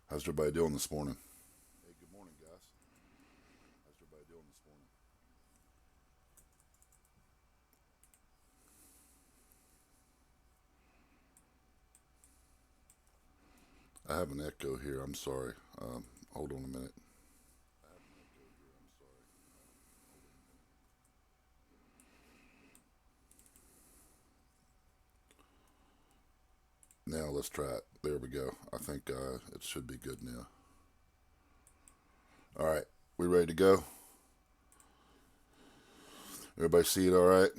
How's everybody doing this morning? Hey, good morning, guys. How's everybody doing this morning? I have an echo here. I'm sorry. Hold on a minute. I have an echo here. I'm sorry. Hold on a minute. Now let's try it. There we go. I think it should be good now. All right. We ready to go? Everybody see it all right?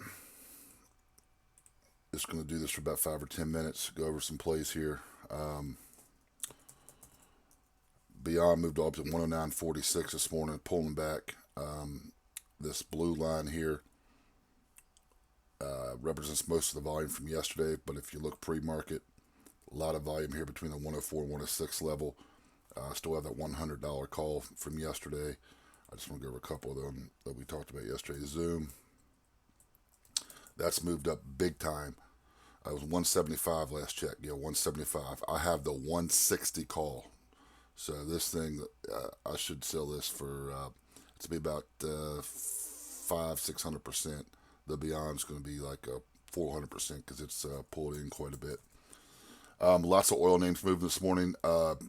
Just going to do this for about 5 or 10 minutes. Go over some plays here. Um, Beyond moved up to 109.46 this morning, pulling back. This blue line here represents most of the volume from yesterday, but if you look pre-market, a lot of volume here between the 104 and 106 level. Still have that $100 call from yesterday. I just want to go over a couple of them that we talked about yesterday. Zoom, that's moved up big time. It was 175 last check. Yeah, 175. I have the 160 call. So this thing, I should sell this for, it's be about 500-600%. The Beyond's going to be like a 400% because it's pulled in quite a bit. Lots of oil names moving this morning.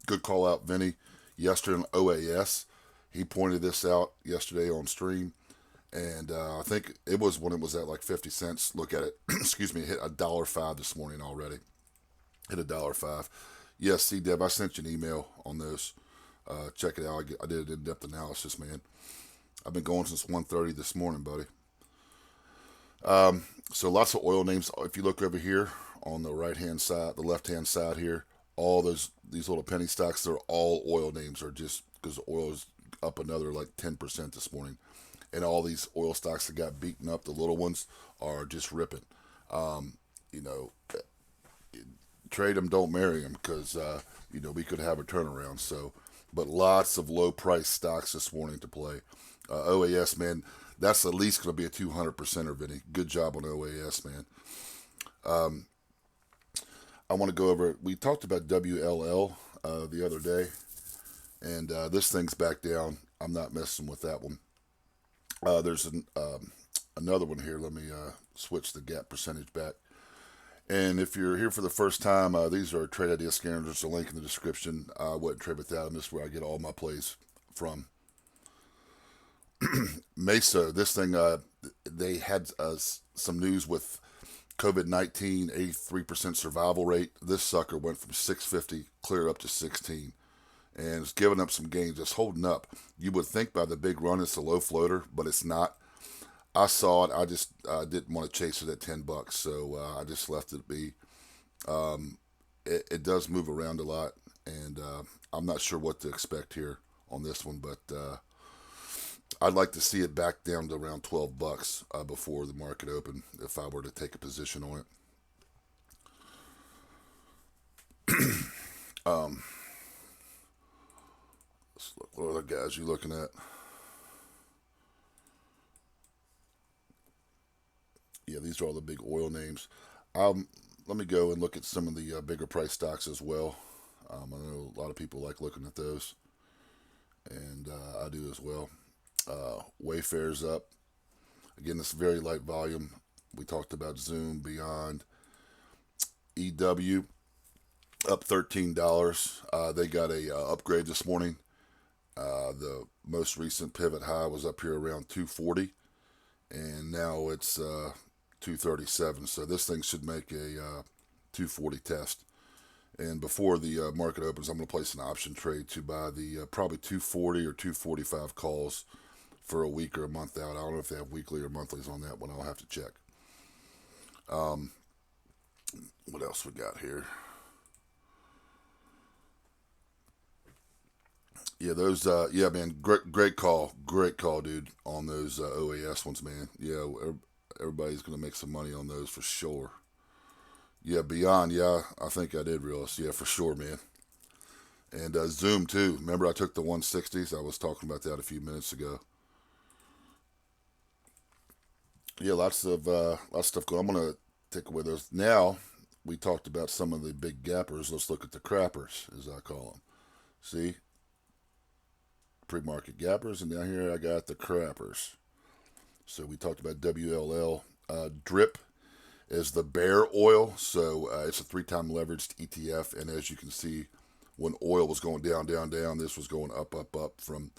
Good call out, Vinny. Yesterday on OAS, he pointed this out yesterday on stream, and I think it was when it was at like 50 cents. Look at it. Excuse me. Hit $1.05 this morning already. Hit $1.05. Yes, C Dev, I sent you an email on those. Check it out. I did an in-depth analysis, man. I've been going since 1:30 this morning, buddy. So lots of oil names. If you look over here on the right hand side, the left hand side here, all these little penny stocks, they're all oil names. Are just because oil is up another like 10% this morning, and all these oil stocks that got beaten up, the little ones are just ripping. You know, trade them, don't marry them, because we could have a turnaround. So, but lots of low price stocks this morning to play. OAS, man, that's at least going to be a 200%er, Vinny. Good job on OAS, man. I want to go over. We talked about WLL the other day, and this thing's back down. I'm not messing with that one. There's another one here. Let me switch the gap percentage back. And if you're here for the first time, these are trade idea scanners. There's a link in the description. I wouldn't trade without them. This is where I get all my plays from. MESO, this thing, they had some news with COVID-19, 83% survival rate. This sucker went from 650 clear up to 16, and it's giving up some gains. It's holding up. You would think by the big run it's a low floater, but it's not. I saw it. I just didn't want to chase it at $10, so I just left it be. It does move around a lot, and I'm not sure what to expect here on this one, but I'd like to see it back down to around $12 before the market open if I were to take a position on it. Let's look, what other guys you looking at? Yeah, these are all the big oil names. Let me go and look at some of the bigger price stocks as well. I know a lot of people like looking at those, and I do as well. Wayfair's up. Again, it's very light volume. We talked about Zoom, Beyond, EW up $13. They got a upgrade this morning. The most recent pivot high was up here around 240, and now it's 237. So this thing should make a 240 test. And before the market opens, I'm going to place an option trade to buy the probably 240 or 245 calls for a week or a month out. I don't know if they have weekly or monthlies on that one. I'll have to check. What else we got here? Yeah, those. Yeah, man, great call, dude, on those OAS ones, man. Yeah, everybody's gonna make some money on those for sure. Yeah, Beyond. Yeah, I think I did realize. Yeah, for sure, man. And Zoom too. Remember, I took the 160s. I was talking about that a few minutes ago. Yeah, lots of stuff going. I'm gonna take away those now. We talked about some of the big gappers. Let's look at the crappers, as I call them. See, pre-market gappers, and down here I got the crappers. So we talked about WLL. Drip is the bear oil, so it's a 3-time leveraged ETF, and as you can see, when oil was going down, down, down, this was going up, up, up from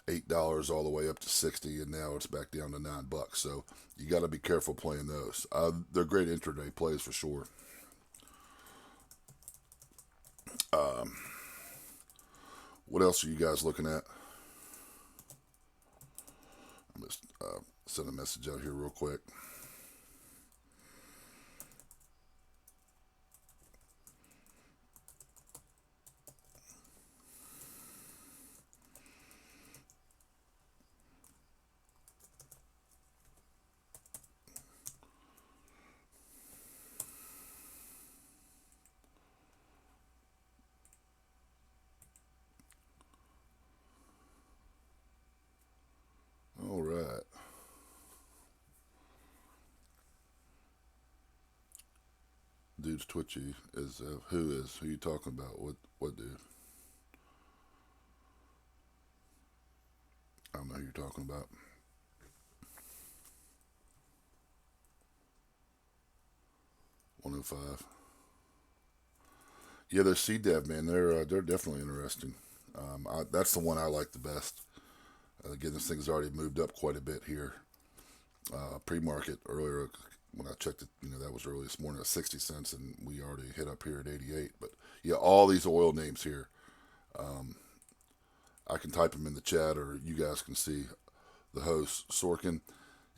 $8 all the way up to 60, and now it's back down to $9. So you got to be careful playing those. They're great intraday plays for sure. What else are you guys looking at? I'm just send a message out here real quick. All right. Dude's twitchy. Who you talking about? What dude? I don't know who you're talking about. 105. Yeah, they're CDEV, man. They're definitely interesting. That's the one I like the best. Again, this thing's already moved up quite a bit here. Pre-market earlier when I checked it, that was early this morning at 60 cents, and we already hit up here at 88. But yeah, all these oil names here. I can type them in the chat, or you guys can see the host Sorkin.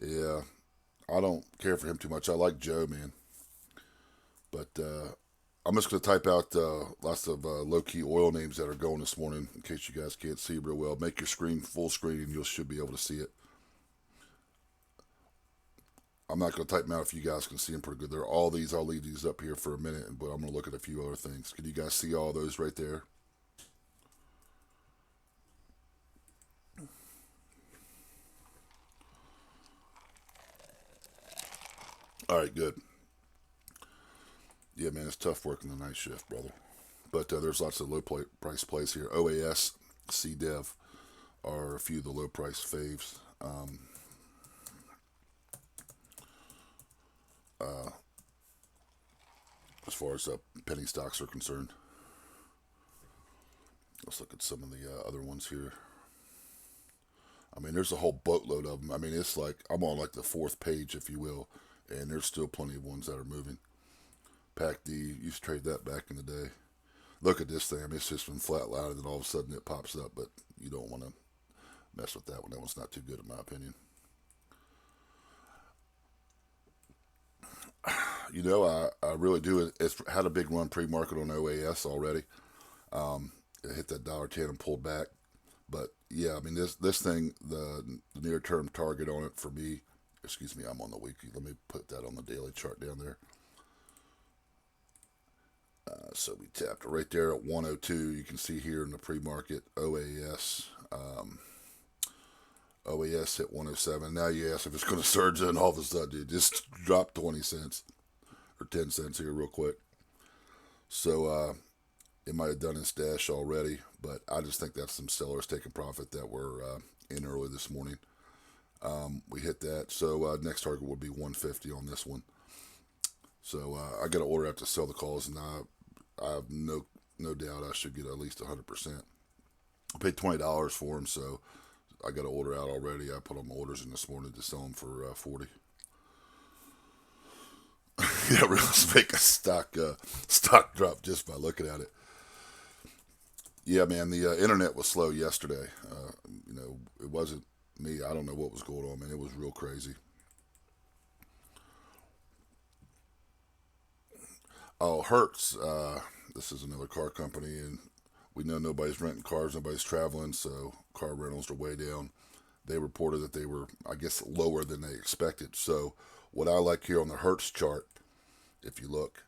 Yeah, I don't care for him too much. I like Joe, man, but I'm just going to type out lots of low-key oil names that are going this morning in case you guys can't see real well. Make your screen full screen and you should be able to see it. I'm not going to type them out if you guys can see them pretty good. They're all these. I'll leave these up here for a minute, but I'm going to look at a few other things. Can you guys see all those right there? All right, good. Yeah, man, it's tough working the night shift, brother. But there's lots of price plays here. OAS, CDEV are a few of the low price faves. As far as penny stocks are concerned, let's look at some of the other ones here. I mean, there's a whole boatload of them. I mean, it's like I'm on like the 4th page, if you will, and there's still plenty of ones that are moving. PAC-D, used to trade that back in the day. Look at this thing. I mean, it's just been flat line, and then all of a sudden it pops up, but you don't want to mess with that one. That one's not too good, in my opinion. I really do. It's had a big run pre-market on OAS already. It hit that $1.10 and pulled back. But yeah, I mean this thing, the near term target on it for me. Excuse me, I'm on the weekly. Let me put that on the daily chart down there. So we tapped right there at 102. You can see here in the pre-market OAS. OAS hit 107. Now you ask if it's going to surge, and all of a sudden it just dropped 20 cents or 10 cents here real quick. So it might have done its dash already, but I just think that's some sellers taking profit that were in early this morning. We hit that. So next target would be 150 on this one. So I got to order out to sell the calls, and I have no doubt I should get at least 100%. I paid $20 for them, so I got to order out already. I put on my orders in this morning to sell them for 40. Yeah, really make a stock drop just by looking at it. Yeah, man, the internet was slow yesterday. It wasn't me. I don't know what was going on, man. It was real crazy. Oh, Hertz. This is another car company, and we know nobody's renting cars, nobody's traveling, so car rentals are way down. They reported that they were, I guess, lower than they expected. So, what I like here on the Hertz chart, if you look,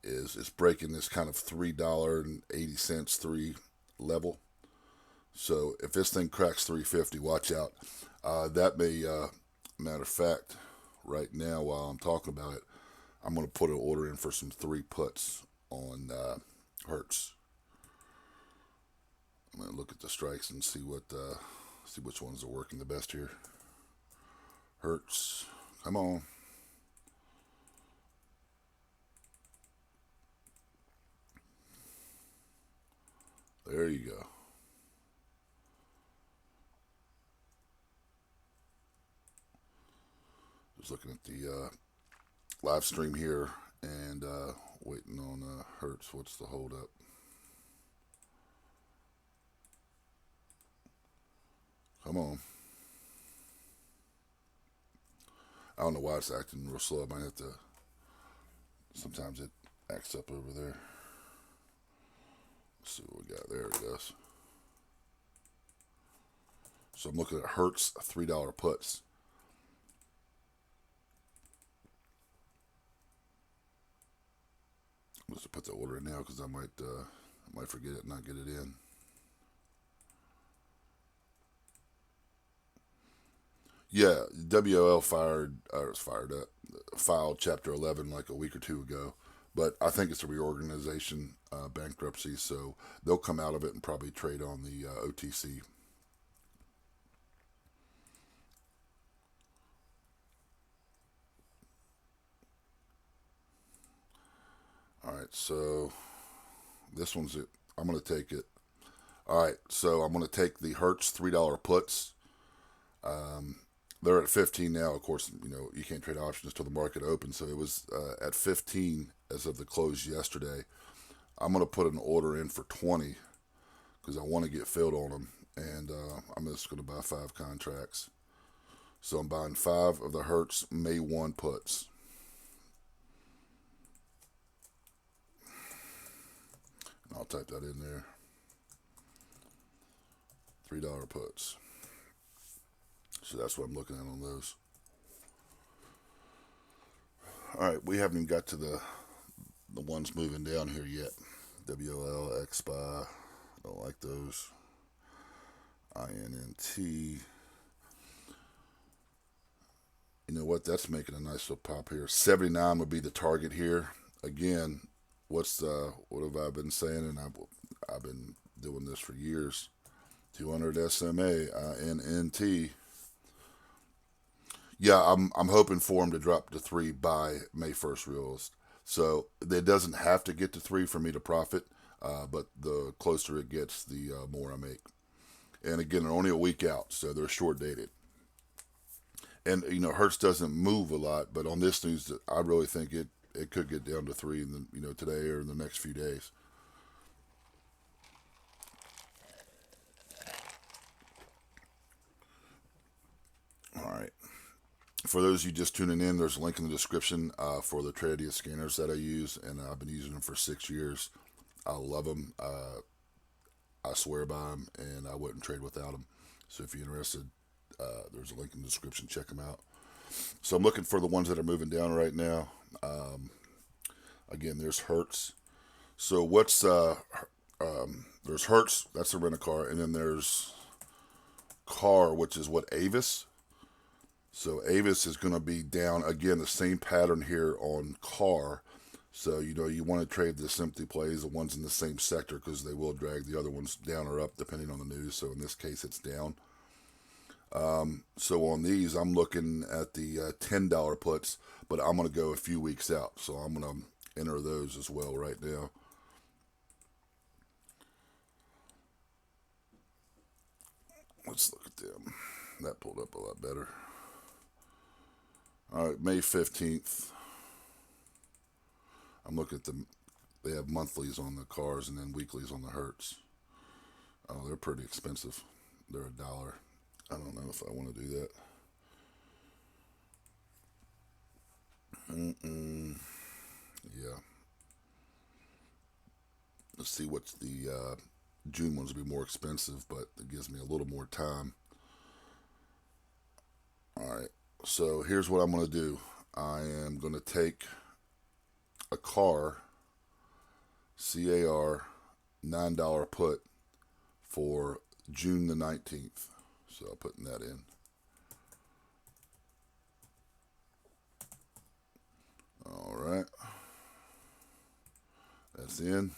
is it's breaking this kind of $3.80 three level. So, if this thing cracks 350, watch out. That may, matter of fact, right now while I'm talking about it, I'm going to put an order in for some 3 puts on Hertz. look at the strikes and see which ones are working the best here. Hertz, come on. There you go. Just looking at the live stream here and waiting on Hertz. What's the hold up? Come on. I don't know why it's acting real slow. I might have to. Sometimes it acts up over there. Let's see what we got. There it goes. So I'm looking at Hertz $3 puts. Let's put the order in now because I might forget it and not get it in. Yeah, WL filed Chapter 11 like a week or two ago, but I think it's a reorganization, bankruptcy, so they'll come out of it and probably trade on the OTC. All right, so this one's it. I'm going to take it. All right, so I'm going to take the Hertz $3 puts. They're at 15 now. Of course, you can't trade options till the market opens. So it was at 15 as of the close yesterday. I'm going to put an order in for 20 because I want to get filled on them. And I'm just going to buy 5 contracts. So I'm buying 5 of the Hertz May 1 puts. And I'll type that in there. $3 puts. So that's what I'm looking at on those. All right, we haven't even got to the ones moving down here yet. WL, XSPY, don't like those. INNT. You know what? That's making a nice little pop here. 79 would be the target here. Again, what have I been saying? And I've been doing this for years. 200 SMA, INNT. Yeah, I'm hoping for them to drop to 3 by May 1st realist. So it doesn't have to get to 3 for me to profit, but the closer it gets, the more I make. And again, they're only a week out, so they're short dated. And Hertz doesn't move a lot, but on this news, I really think it could get down to 3 in the, today or in the next few days. All right. For those of you just tuning in, there's a link in the description for the Tradia scanners that I use, and I've been using them for 6 years. I love them. I swear by them, and I wouldn't trade without them. So if you're interested, there's a link in the description. Check them out. So I'm looking for the ones that are moving down right now. Again, there's Hertz. So there's Hertz, that's the rent-a-car, and then there's Car, which is what, Avis? So Avis is going to be down again, the same pattern here on Car. So you want to trade the simply plays, the ones in the same sector, because they will drag the other ones down or up depending on the news. So in this case, it's down. So on these, I'm looking at the $10 puts, but I'm going to go a few weeks out. So I'm going to enter those as well right now. Let's look at them. That pulled up a lot better. All right, May 15th. I'm looking at them. They have monthlies on the cars and then weeklies on the Hertz. Oh, they're pretty expensive. They're $1. I don't know if I want to do that. Yeah. Let's see what's the June ones will be more expensive, but it gives me a little more time. All right. So here's what I'm going to do. I am going to take a CAR $9 put for June the 19th. So I'm putting that in. All right. That's in.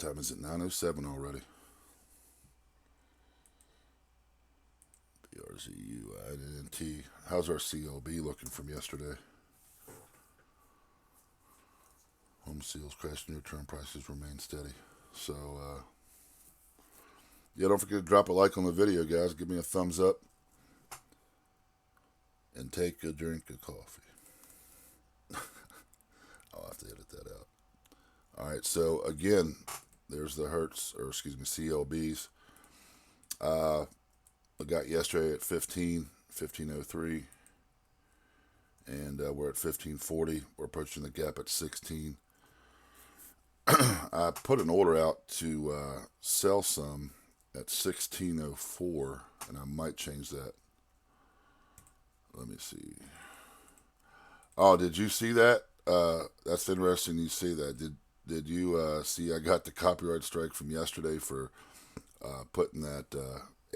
time is it? 9:07 already. BRZUINT. How's our CLB looking from yesterday? Home sales crashed, near-term prices remain steady. So, yeah, don't forget to drop a like on the video, guys. Give me a thumbs up. And take a drink of coffee. I'll have to edit that out. All right, so again, there's the CLBs. I got yesterday at 1503, and we're at 1540. We're approaching the gap at 16. I put an order out to sell some at 1604, and I might change that. Let me see. Oh, did you see that? That's interesting you see that. Did you see I got the copyright strike from yesterday for putting that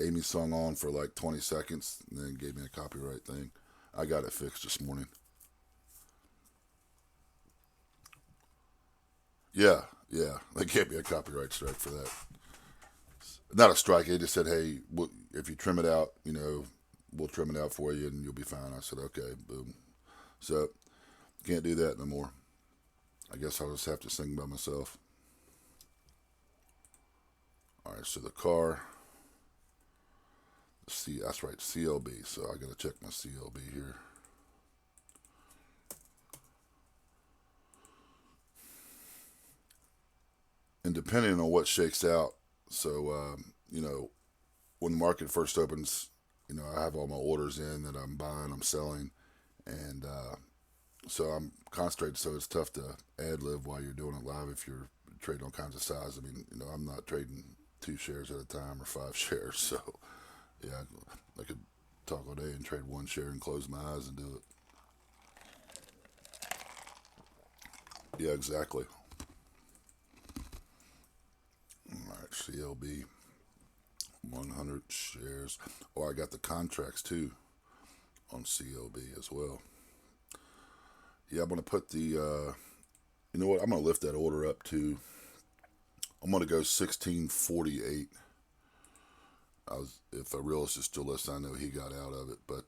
Amy song on for like 20 seconds and then gave me a copyright thing. I got it fixed this morning. Yeah, they gave me a copyright strike for that. Not a strike. They just said, hey, if you trim it out, we'll trim it out for you and you'll be fine. I said, okay, boom. So, can't do that no more. I guess I'll just have to sing by myself. Alright, so the car. That's right, CLB. So I gotta check my CLB here. And depending on what shakes out, so when the market first opens, I have all my orders in that I'm buying, I'm selling, and so I'm concentrated. So it's tough to ad lib while you're doing it live if you're trading all kinds of size. I mean, I'm not trading 2 shares at a time or 5 shares. So yeah, I could talk all day and trade 1 share and close my eyes and do it. Yeah, exactly. All right, CLB. 100 shares. Oh, I got the contracts too on CLB as well. Yeah, I'm going to put the, you know what, I'm going to lift that order up to, I'm going to go 1648. If the realist is still listening, I know he got out of it, but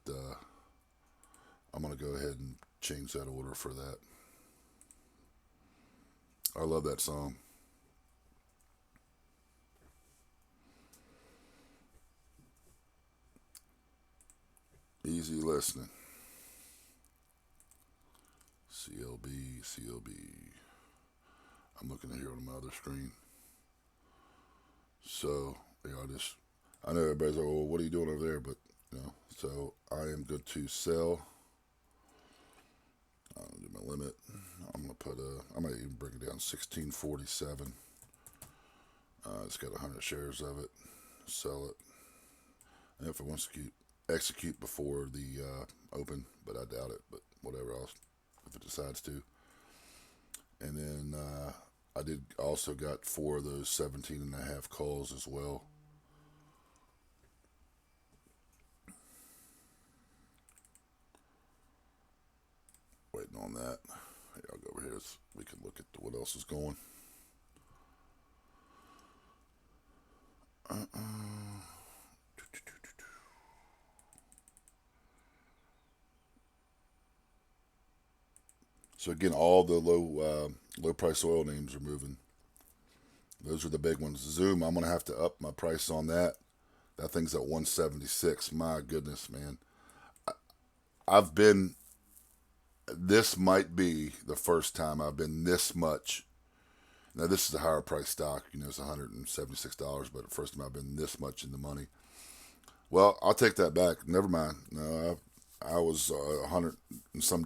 I'm going to go ahead and change that order for that. I love that song. Easy listening. CLB. I'm looking at here on my other screen. So, I know everybody's like, well, what are you doing over there? But, so I am good to sell. I'll do my limit. I'm going to put I might even bring it down 1647. It's got 100 shares of it. Sell it. And if it wants to execute before the open, but I doubt it, but whatever else, if it decides to. And then I did also got 4 of those 17.5 calls as well. Waiting on that. Here, I'll go over here. We can look at what else is going. So again, all the low price oil names are moving. Those are the big ones. Zoom, I'm gonna have to up my price on that. That thing's at 176. My goodness, man. I've been. This might be the first time I've been this much. Now this is a higher price stock. It's $176, but the first time I've been this much in the money. Well, I'll take that back. Never mind. No, I was $100 and some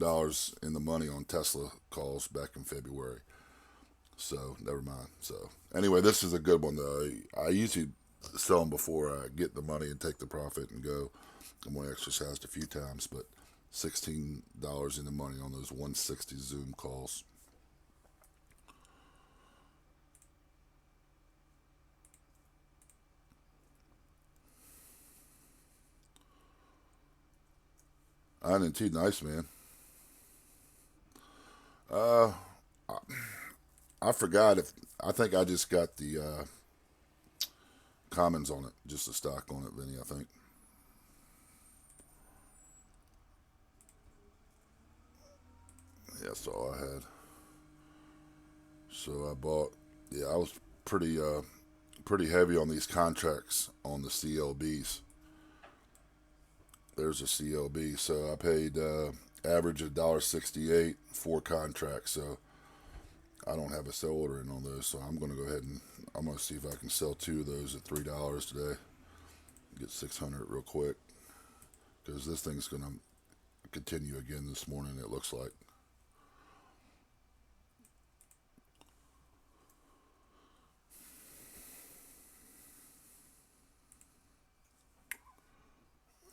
in the money on Tesla calls back in February. So never mind. So anyway, this is a good one though. I usually sell them before I get the money and take the profit and go. I'm only exercised a few times, but $16 in the money on those 160 Zoom calls. INT, nice, man. I forgot if I think I just got the commons on it, just the stock on it, Vinny. I think. Yeah, that's all I had. So I bought. Yeah, I was pretty heavy on these contracts on the CLBs. There's a CLB, so I paid average $1.68 for contracts. So I don't have a sell order in on those. So I'm going to go ahead and I'm going to see if I can sell two of those at $3 today. Get 600 real quick because this thing's going to continue again this morning. It looks like.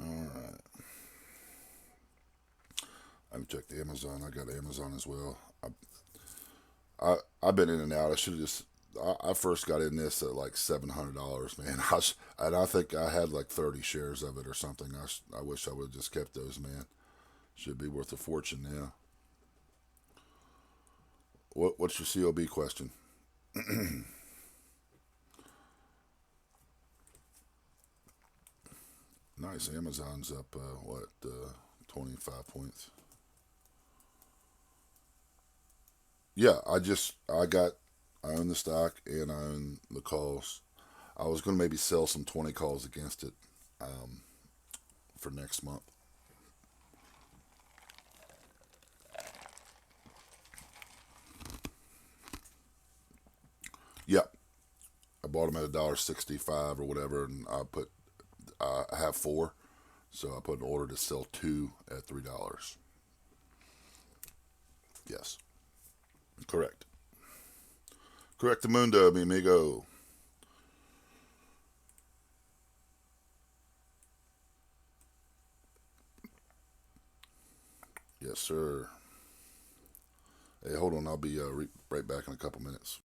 All right. I haven't checked Amazon. I got Amazon as well. I've been in and out. I should have just. I first got in this at like $700, man. And I think I had like 30 shares of it or something. I wish I would have just kept those, man. Should be worth a fortune now. What's your CLB question? Nice. Amazon's up 25 points. Yeah, I own the stock and I own the calls. I was going to maybe sell some 20 calls against it um, for next month. Yeah, I bought them at $1.65 or whatever, and I have four, so I put an order to sell two at $3. Yes, correct. Correct the mundo, mi amigo. Yes, sir. Hey, hold on. I'll be right back in a couple minutes.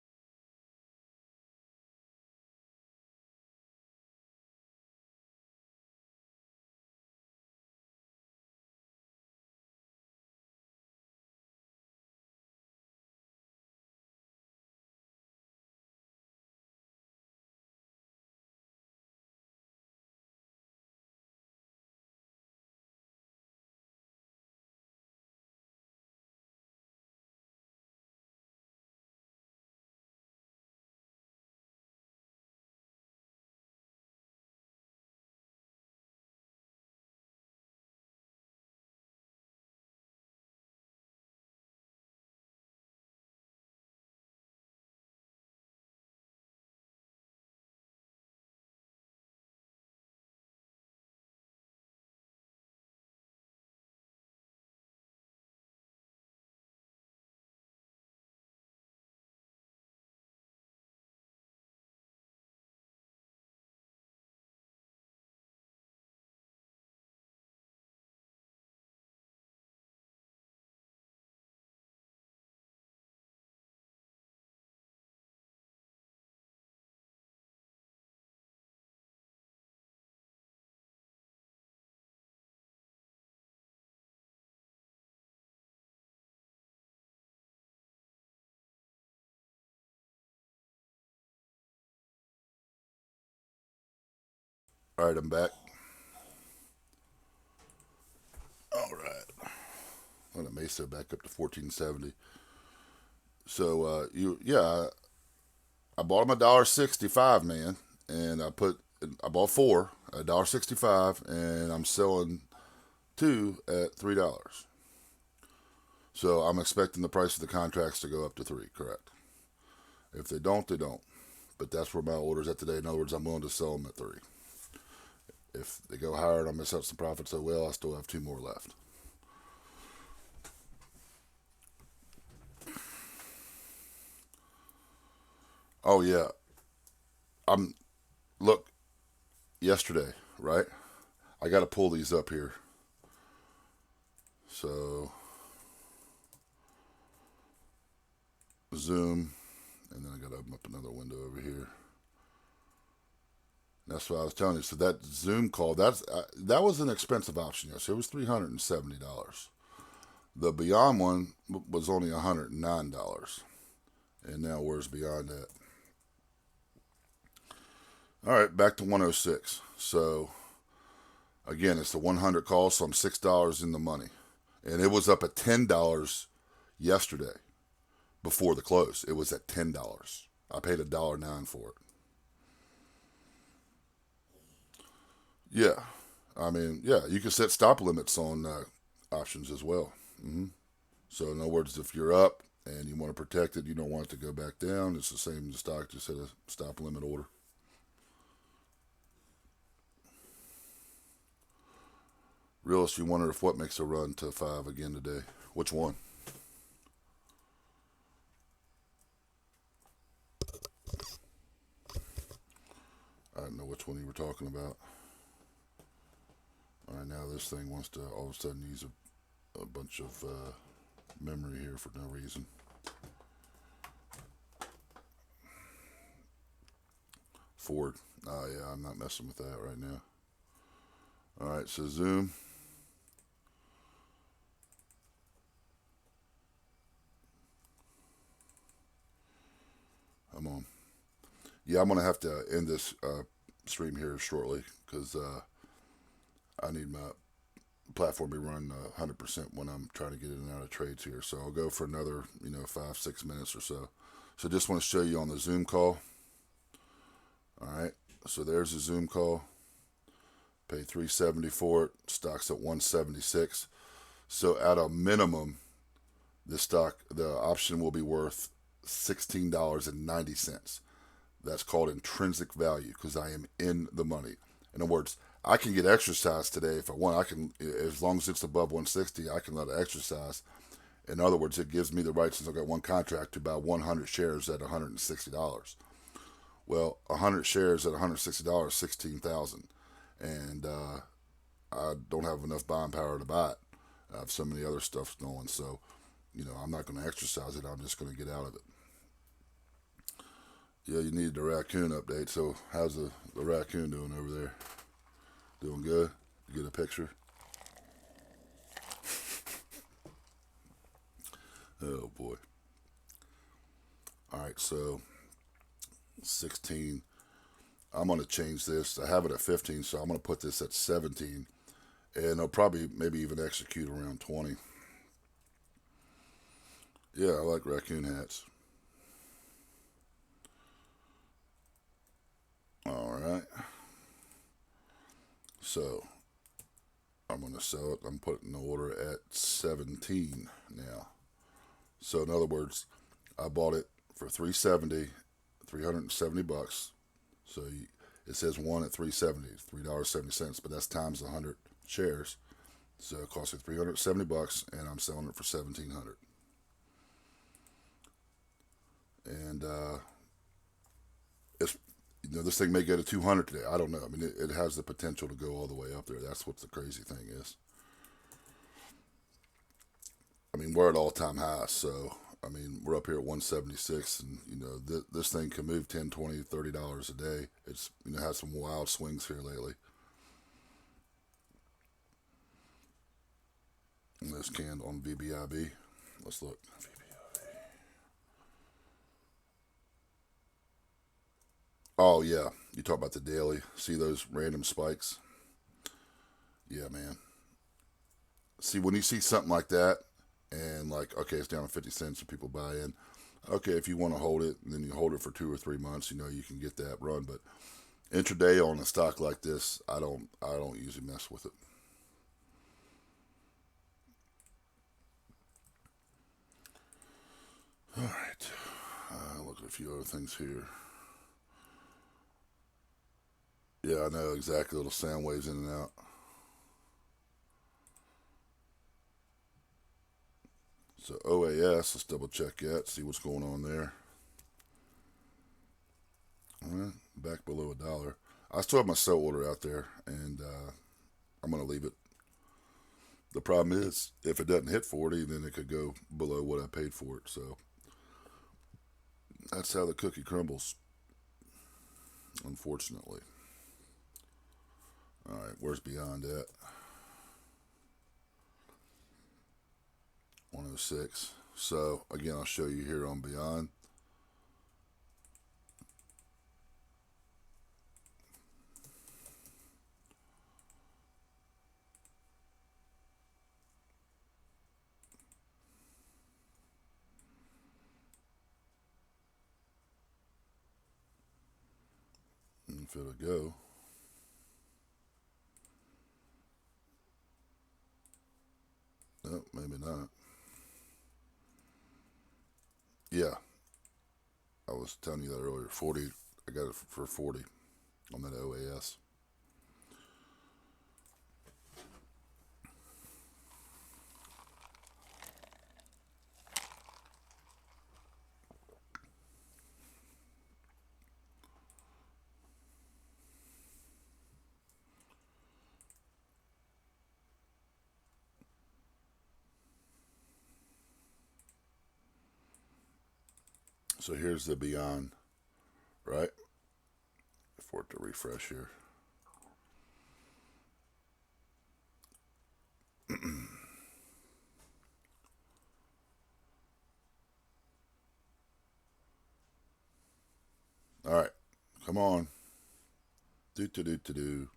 All right, I'm back. All right. I'm gonna MESO back up to 1470. So I bought them $1.65, man, and I bought four at $1.65, and I'm selling two at $3. So I'm expecting the price of the contracts to go up to three. Correct. If they don't, they don't. But that's where my order's at today. In other words, I'm willing to sell them at three. If they go higher and I miss out some profit so well, I still have two more left. Oh yeah, I'm look yesterday, right? I got to pull these up here. So zoom, and then I got to open up another window over here. That's what I was telling you. So that Zoom call, that was an expensive option. Yes, it was $370. The Beyond one was only $109. And now where's beyond that? All right, back to 106. So again, it's the 100 call, so I'm $6 in the money. And it was up at $10 yesterday before the close. It was at $10. I paid $1.09 for it. Yeah. I mean, yeah, you can set stop limits on options as well. So, in other words, if you're up and you want to protect it, you don't want it to go back down, it's the same in the stock, just set a stop limit order. Realist, you wonder if what makes a run to 5 again today? Which one? I don't know which one you were talking about. All right, now this thing wants to all of a sudden use a bunch of memory here for no reason. Ford. Oh, yeah, I'm not messing with that right now. All right, so zoom. I'm on. Yeah, I'm going to have to end this stream here shortly because I need my platform to be run 100% when I'm trying to get in and out of trades here. So I'll go for another, 5-6 minutes or so. So just want to show you on the Zoom call. All right, so there's the Zoom call. Pay $370 for it. Stock's at 176. So at a minimum, the option will be worth $16.90. That's called intrinsic value because I am in the money. In other words, I can get exercise today if I want. I can, as long as it's above 160, I can let it exercise. In other words, it gives me the right, since I've got one contract, to buy 100 shares at $160. Well, 100 shares at $160, 16,000, and I don't have enough buying power to buy it. I have so many other stuff going, so I'm not going to exercise it. I'm just going to get out of it. Yeah, you needed the raccoon update. So how's the raccoon doing over there? Doing good? You get a picture? Oh boy. All right, so 16. I'm going to change this. I have it at 15, so I'm going to put this at 17. And I'll probably maybe even execute around 20. Yeah, I like raccoon hats. All right. So I'm going to sell it. I'm putting the order at 17 now. So in other words, I bought it for 370 bucks. So it says one at 370, $3.70, but that's times 100 shares. So it costs me 370 bucks, and I'm selling it for 1,700. And it's this thing may go to 200 today. I don't know. I mean, it has the potential to go all the way up there. That's what the crazy thing is. I mean, we're at all-time highs, so I mean, we're up here at 176, and this thing can move 10, 20, $30 a day. It's had some wild swings here lately. And this can on VBIB. Let's look. Oh yeah, you talk about the daily. See those random spikes? Yeah, man. See, when you see something like that, and like, okay, it's down to 50 cents, and people buy in. Okay, if you want to hold it, and then you hold it for 2 or 3 months, you can get that run. But intraday on a stock like this, I don't usually mess with it. All right, look at a few other things here. Yeah, I know exactly. Little sound waves in and out. So OAS, let's double check that, see what's going on there. All right, back below $1. I still have my sell order out there, and I'm going to leave it. The problem is, if it doesn't hit 40, then it could go below what I paid for it. So that's how the cookie crumbles, unfortunately. All right, where's beyond that? 106. So again, I'll show you here on beyond. if it'll go. No, maybe not. Yeah, I was telling you that earlier. 40. I got it for 40 on that OAS. So here's the BYND, right? For it to refresh here. All right, come on. Do do do do do.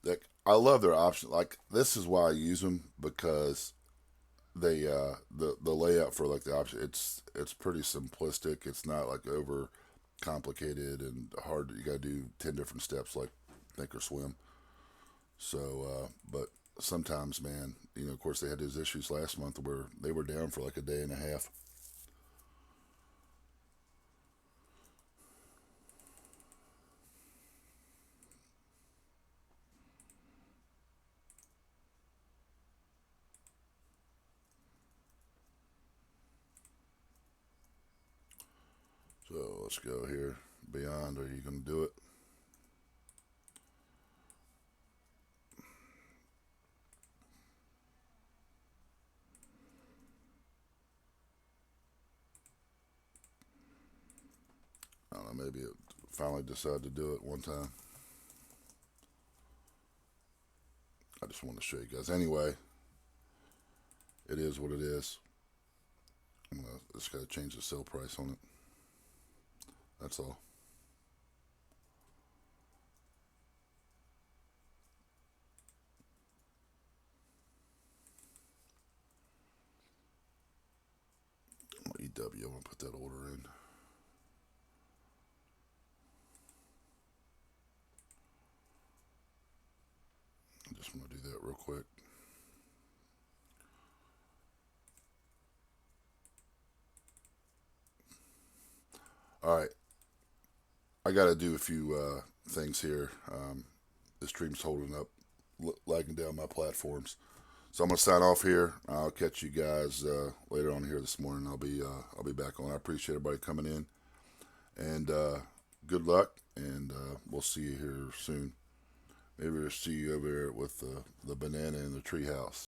Like, I love their option. Like, this is why I use them, because they the layout for like the option, it's pretty simplistic. It's not like over complicated and hard. You gotta do 10 different steps like think or swim. So but sometimes, man, of course they had those issues last month where they were down for like a day and a half. So let's go here. BYND, are you gonna do it? I don't know, maybe it finally decided to do it one time. I just want to show you guys. Anyway, it is what it is. I'm gonna just gotta change the sale price on it. That's all. EW, I'm gonna put that order in. I just want to do that real quick. All right, I got to do a few things here. The stream's holding up, lagging down my platforms. So I'm gonna sign off here. I'll catch you guys later on here this morning. I'll be back on. I appreciate everybody coming in, and good luck. And we'll see you here soon. Maybe we'll see you over there with the banana in the treehouse.